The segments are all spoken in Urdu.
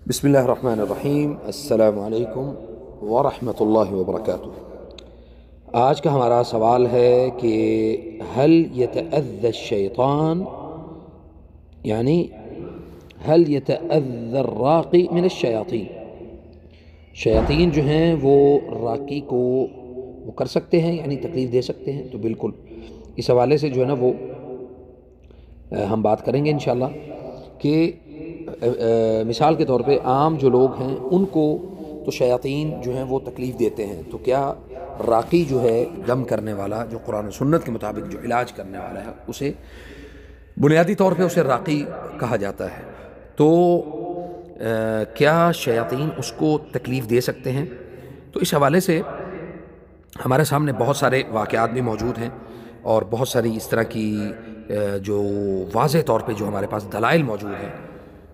بسم اللہ الرحمن الرحیم۔ السلام علیکم ورحمۃ اللہ وبرکاتہ۔ آج کا ہمارا سوال ہے کہ هل يتأذى الشیطان یعنی هل يتأذى الراقی من الشیاطین، شیاطین جو ہیں وہ راقی کو وہ کر سکتے ہیں یعنی تکلیف دے سکتے ہیں؟ تو بالکل اس حوالے سے جو ہے نا وہ ہم بات کریں گے انشاءاللہ کہ مثال کے طور پہ عام جو لوگ ہیں ان کو تو شیاطین جو ہیں وہ تکلیف دیتے ہیں، تو کیا راقی جو ہے دم کرنے والا جو قرآن و سنت کے مطابق جو علاج کرنے والا ہے اسے بنیادی طور پہ اسے راقی کہا جاتا ہے، تو کیا شیاطین اس کو تکلیف دے سکتے ہیں؟ تو اس حوالے سے ہمارے سامنے بہت سارے واقعات بھی موجود ہیں اور بہت ساری اس طرح کی جو واضح طور پہ جو ہمارے پاس دلائل موجود ہیں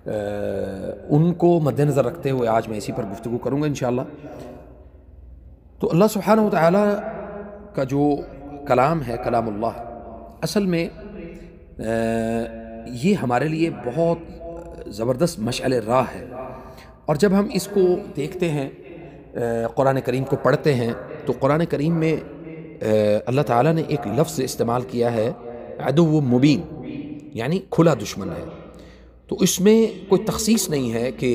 ان کو مد نظر رکھتے ہوئے آج میں اسی پر گفتگو کروں گا انشاءاللہ۔ تو اللہ سبحانہ وتعالی کا جو کلام ہے، کلام اللہ، اصل میں یہ ہمارے لیے بہت زبردست مشعل راہ ہے، اور جب ہم اس کو دیکھتے ہیں، قرآن کریم کو پڑھتے ہیں، تو قرآن کریم میں اللہ تعالیٰ نے ایک لفظ استعمال کیا ہے عدو مبین، یعنی کھلا دشمن ہے۔ تو اس میں کوئی تخصیص نہیں ہے کہ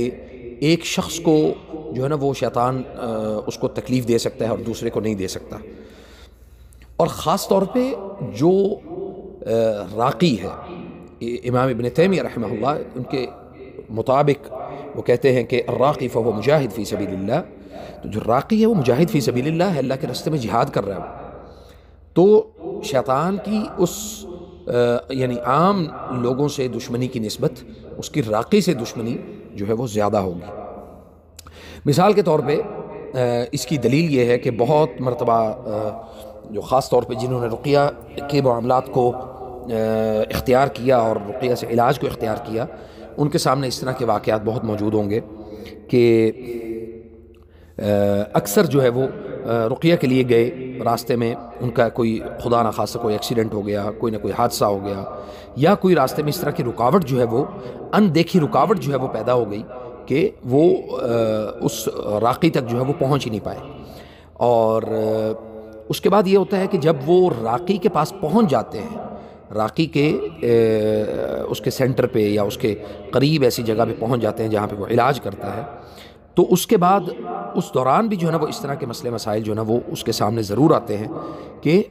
ایک شخص کو جو ہے نا وہ شیطان اس کو تکلیف دے سکتا ہے اور دوسرے کو نہیں دے سکتا، اور خاص طور پہ جو راقی ہے، امام ابن تیمیہ رحمہ اللہ ان کے مطابق وہ کہتے ہیں کہ الراقی فهو مجاہد فی سبیل اللہ، تو جو راقی ہے وہ مجاہد فی سبیل اللہ ہے، اللہ کے راستے میں جہاد کر رہا ہے۔ تو شیطان کی اس یعنی عام لوگوں سے دشمنی کی نسبت اس کی راقی سے دشمنی جو ہے وہ زیادہ ہوگی۔ مثال کے طور پہ اس کی دلیل یہ ہے کہ بہت مرتبہ جو خاص طور پہ جنہوں نے رقیہ کے معاملات کو اختیار کیا اور رقیہ سے علاج کو اختیار کیا، ان کے سامنے اس طرح کے واقعات بہت موجود ہوں گے کہ اکثر جو ہے وہ رقیہ کے لیے گئے، راستے میں ان کا کوئی خدا نہ خاصہ کوئی ایکسیڈنٹ ہو گیا، کوئی نہ کوئی حادثہ ہو گیا، یا کوئی راستے میں اس طرح کی رکاوٹ جو ہے وہ اندیکھی رکاوٹ جو ہے وہ پیدا ہو گئی کہ وہ اس راقی تک جو ہے وہ پہنچ ہی نہیں پائے۔ اور اس کے بعد یہ ہوتا ہے کہ جب وہ راقی کے پاس پہنچ جاتے ہیں، راقی کے اس کے سینٹر پہ یا اس کے قریب ایسی جگہ پہ پہنچ جاتے ہیں جہاں پہ وہ علاج کرتا ہے، تو اس کے بعد اس دوران بھی جو ہے نا وہ اس طرح کے مسئلے مسائل جو ہے نا وہ اس کے سامنے ضرور آتے ہیں کہ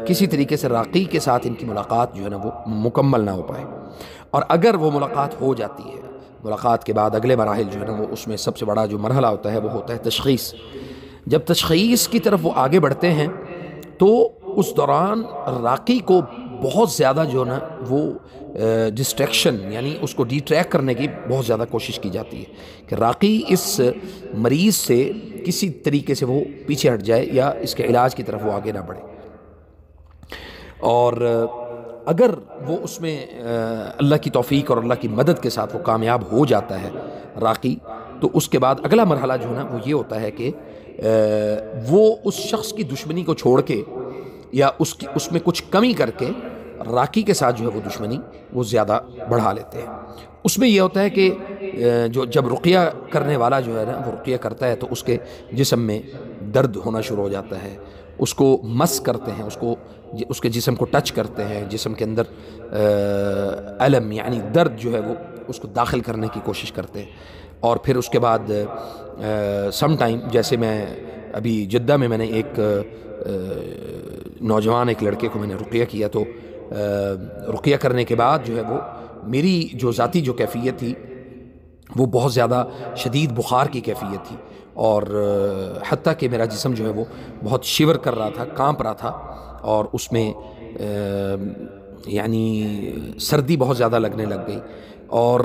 کسی طریقے سے راقی کے ساتھ ان کی ملاقات جو ہے نا وہ مکمل نہ ہو پائے، اور اگر وہ ملاقات ہو جاتی ہے، ملاقات کے بعد اگلے مراحل جو ہے نا وہ اس میں سب سے بڑا جو مرحلہ ہوتا ہے وہ ہوتا ہے تشخیص۔ جب تشخیص کی طرف وہ آگے بڑھتے ہیں تو اس دوران راقی کو بہت زیادہ جو نا وہ ڈسٹریکشن یعنی اس کو ڈی ٹریک کرنے کی بہت زیادہ کوشش کی جاتی ہے کہ راقی اس مریض سے کسی طریقے سے وہ پیچھے ہٹ جائے یا اس کے علاج کی طرف وہ آگے نہ بڑھے، اور اگر وہ اس میں اللہ کی توفیق اور اللہ کی مدد کے ساتھ وہ کامیاب ہو جاتا ہے راقی، تو اس کے بعد اگلا مرحلہ جو ہے نا وہ یہ ہوتا ہے کہ وہ اس شخص کی دشمنی کو چھوڑ کے یا اس میں کچھ کمی کر کے راقی کے ساتھ جو ہے وہ دشمنی وہ زیادہ بڑھا لیتے ہیں۔ اس میں یہ ہوتا ہے کہ جب رقیہ کرنے والا جو ہے نا وہ رقیہ کرتا ہے تو اس کے جسم میں درد ہونا شروع ہو جاتا ہے، اس کو مس کرتے ہیں، اس کے جسم کو ٹچ کرتے ہیں، جسم کے اندر الم یعنی درد جو ہے وہ اس کو داخل کرنے کی کوشش کرتے ہیں، اور پھر اس کے بعد سم ٹائم، جیسے میں ابھی جدہ میں نے ایک نوجوان ایک لڑکے کو میں نے رقیہ کیا، تو رقیہ کرنے کے بعد جو ہے وہ میری جو ذاتی جو کیفیت تھی وہ بہت زیادہ شدید بخار کی کیفیت تھی، اور حتیٰ کہ میرا جسم جو ہے وہ بہت شیور کر رہا تھا، کانپ رہا تھا، اور اس میں یعنی سردی بہت زیادہ لگنے لگ گئی۔ اور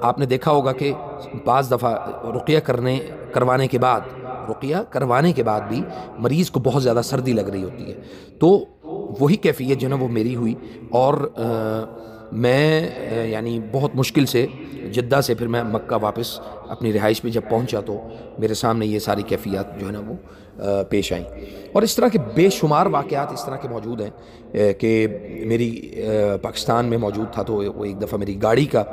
آپ نے دیکھا ہوگا کہ بعض دفعہ رقیہ کروانے کے بعد بھی مریض کو بہت زیادہ سردی لگ رہی ہوتی ہے، تو وہی کیفیت جو ہے نا وہ میری ہوئی، اور میں یعنی بہت مشکل سے جدہ سے پھر میں مکہ واپس اپنی رہائش پہ جب پہنچا تو میرے سامنے یہ ساری کیفیات جو ہے نا وہ پیش آئیں، اور اس طرح کے بے شمار واقعات اس طرح کے موجود ہیں کہ میری پاکستان میں موجود تھا، تو وہ ایک دفعہ میری گاڑی کا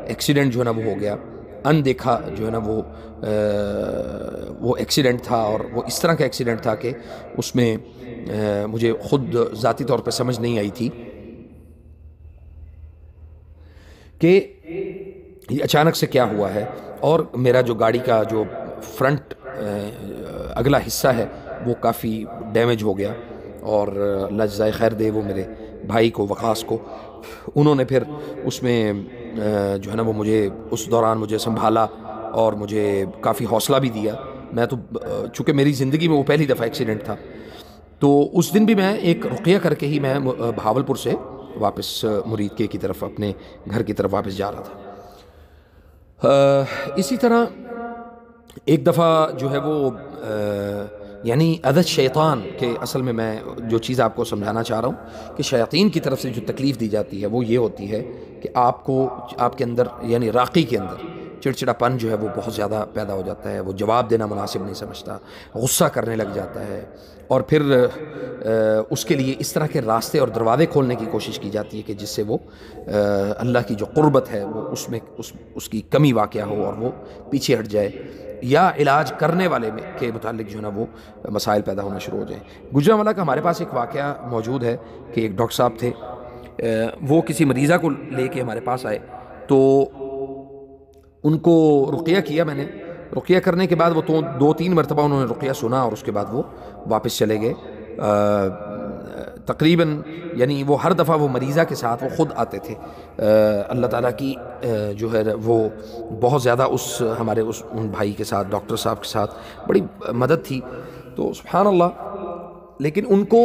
ایکسیڈنٹ جو ہے نا وہ ہو گیا، اندیکھا جو ہے نا وہ ایکسیڈنٹ تھا، اور وہ اس طرح کا ایکسیڈنٹ تھا کہ اس میں مجھے خود ذاتی طور پہ سمجھ نہیں آئی تھی کہ یہ اچانک سے کیا ہوا ہے، اور میرا جو گاڑی کا جو فرنٹ اگلا حصہ ہے وہ کافی ڈیمیج ہو گیا، اور اللہ جزائے خیر دے وہ میرے بھائی کو، وقاص کو، انہوں نے پھر اس میں جو ہے نا وہ مجھے اس دوران مجھے سنبھالا اور مجھے کافی حوصلہ بھی دیا۔ میں تو چونکہ میری زندگی میں وہ پہلی دفعہ ایکسیڈنٹ تھا، تو اس دن بھی میں ایک رقیہ کر کے ہی میں بہاولپور سے واپس مرید کے کی طرف، اپنے گھر کی طرف واپس جا رہا تھا۔ اسی طرح ایک دفعہ جو ہے وہ یعنی عدد شیطان کے، اصل میں جو چیز آپ کو سمجھانا چاہ رہا ہوں کہ شیاطین کی طرف سے جو تکلیف دی جاتی ہے وہ یہ ہوتی ہے کہ آپ کے اندر، یعنی راقی کے اندر چڑچڑا پن جو ہے وہ بہت زیادہ پیدا ہو جاتا ہے، وہ جواب دینا مناسب نہیں سمجھتا، غصہ کرنے لگ جاتا ہے، اور پھر اس کے لیے اس طرح کے راستے اور دروازے کھولنے کی کوشش کی جاتی ہے کہ جس سے وہ اللہ کی جو قربت ہے وہ اس کی کمی واقع ہو اور وہ پیچھے ہٹ جائے، یا علاج کرنے والے کے متعلق جو ہے نا وہ مسائل پیدا ہونا شروع ہو جائیں۔ گجرانوالہ کا ہمارے پاس ایک واقعہ موجود ہے کہ ایک ڈاکٹر صاحب تھے، وہ کسی مریضہ کو لے کے ہمارے پاس آئے، تو ان کو رقیہ کیا میں نے۔ رقیہ کرنے کے بعد وہ 2-3 مرتبہ انہوں نے رقیہ سنا، اور اس کے بعد وہ واپس چلے گئے۔ تقریباً یعنی وہ ہر دفعہ وہ مریضہ کے ساتھ وہ خود آتے تھے۔ اللہ تعالیٰ کی جو ہے وہ بہت زیادہ ہمارے ان بھائی کے ساتھ، ڈاکٹر صاحب کے ساتھ بڑی مدد تھی، تو سبحان اللہ۔ لیکن ان کو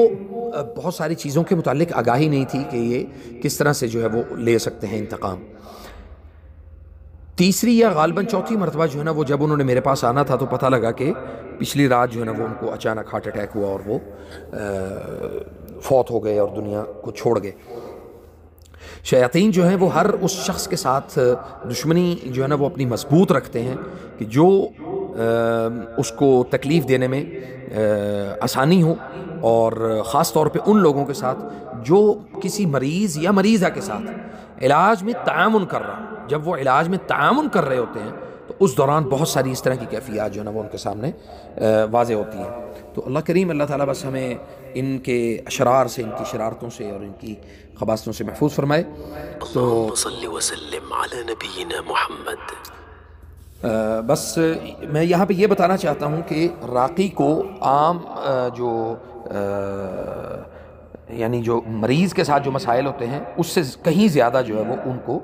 بہت ساری چیزوں کے متعلق آگاہی نہیں تھی کہ یہ کس طرح سے جو ہے وہ لے سکتے ہیں انتقام۔ تیسری یا غالباً چوتھی مرتبہ جو ہے نا وہ جب انہوں نے میرے پاس آنا تھا، تو پتہ لگا کہ پچھلی رات جو ہے نا وہ ان کو اچانک ہارٹ اٹیک ہوا اور وہ فوت ہو گئے اور دنیا کو چھوڑ گئے۔ شیاطین جو ہیں وہ ہر اس شخص کے ساتھ دشمنی جو ہے نا وہ اپنی مضبوط رکھتے ہیں کہ جو اس کو تکلیف دینے میں آسانی ہو، اور خاص طور پہ ان لوگوں کے ساتھ جو کسی مریض یا مریضہ کے ساتھ علاج میں تعاون کر رہا ہو۔ جب وہ علاج میں تعاون کر رہے ہوتے ہیں تو اس دوران بہت ساری اس طرح کی کیفیات جو ہے نا وہ ان کے سامنے واضح ہوتی ہیں۔ تو اللہ کریم، اللہ تعالیٰ بس ہمیں ان کے اشرار سے، ان کی شرارتوں سے اور ان کی خباثتوں سے محفوظ فرمائے۔ تو صلی وسلم علی نبینا محمد۔ بس میں یہاں پہ یہ بتانا چاہتا ہوں کہ راقی کو عام یعنی جو مریض کے ساتھ جو مسائل ہوتے ہیں اس سے کہیں زیادہ جو ہے وہ ان کو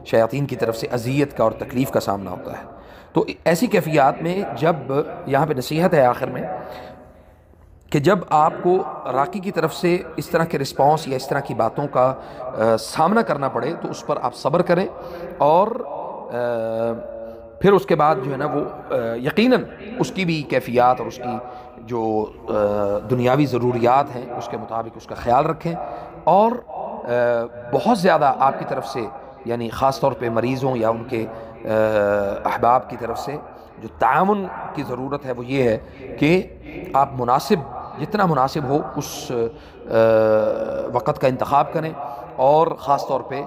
شیاطین کی طرف سے اذیت کا اور تکلیف کا سامنا ہوتا ہے۔ تو ایسی کیفیات میں جب یہاں پہ نصیحت ہے آخر میں کہ جب آپ کو راقی کی طرف سے اس طرح کے رسپانس یا اس طرح کی باتوں کا سامنا کرنا پڑے تو اس پر آپ صبر کریں، اور پھر اس کے بعد جو ہے نا وہ یقیناً اس کی بھی کیفیات اور اس کی جو دنیاوی ضروریات ہیں اس کے مطابق اس کا خیال رکھیں، اور بہت زیادہ آپ کی طرف سے، یعنی خاص طور پہ مریضوں یا ان کے احباب کی طرف سے جو تعاون کی ضرورت ہے وہ یہ ہے کہ آپ جتنا مناسب ہو اس وقت کا انتخاب کریں، اور خاص طور پہ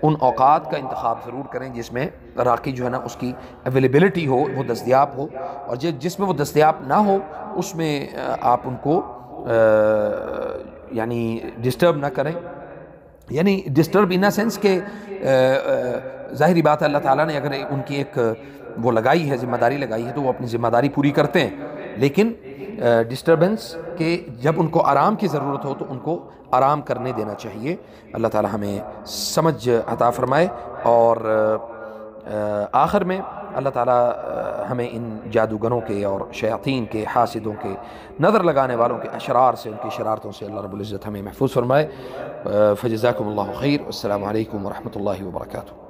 ان اوقات کا انتخاب ضرور کریں جس میں راقی جو ہے نا اس کی اویلیبلٹی ہو، وہ دستیاب ہو، اور جس میں وہ دستیاب نہ ہو اس میں آپ ان کو یعنی ڈسٹرب نہ کریں۔ یعنی ڈسٹرب ان سینس کہ ظاہری بات ہے اللہ تعالیٰ نے اگر ان کی ایک وہ لگائی ہے، ذمہ داری لگائی ہے، تو وہ اپنی ذمہ داری پوری کرتے ہیں، لیکن ڈسٹربنس کہ جب ان کو آرام کی ضرورت ہو تو ان کو آرام کرنے دینا چاہیے۔ اللہ تعالیٰ ہمیں سمجھ عطا فرمائے، اور آخر میں اللہ تعالیٰ ہمیں ان جادوگروں کے اور شیاطین کے، حاسدوں کے، نظر لگانے والوں کے اشرار سے، ان کی شرارتوں سے اللہ رب العزت ہمیں محفوظ فرمائے۔ فجزاکم اللہ خیر، والسلام علیکم ورحمۃ اللہ وبرکاتہ۔